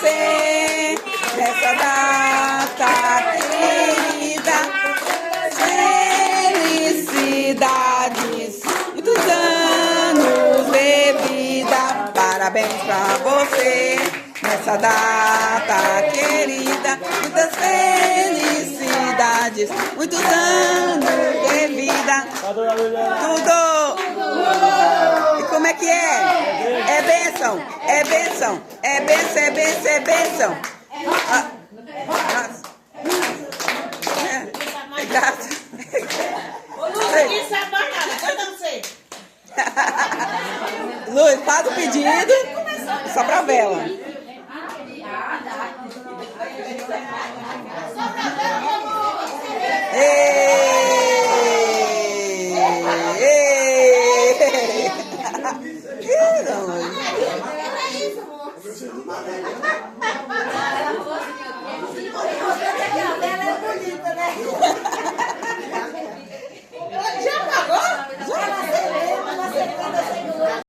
você nessa data querida. Felicidades, muitos anos de vida. Parabéns pra você nessa data querida. Muitas felicidades, muitos anos de vida. Tudo! E como é que é? É bênção, é bênção, é bênção, é bênção, é bênção. É graça. Ninguém sabe mais nada, canta você. Luz, faz o pedido só pra vela. Ei!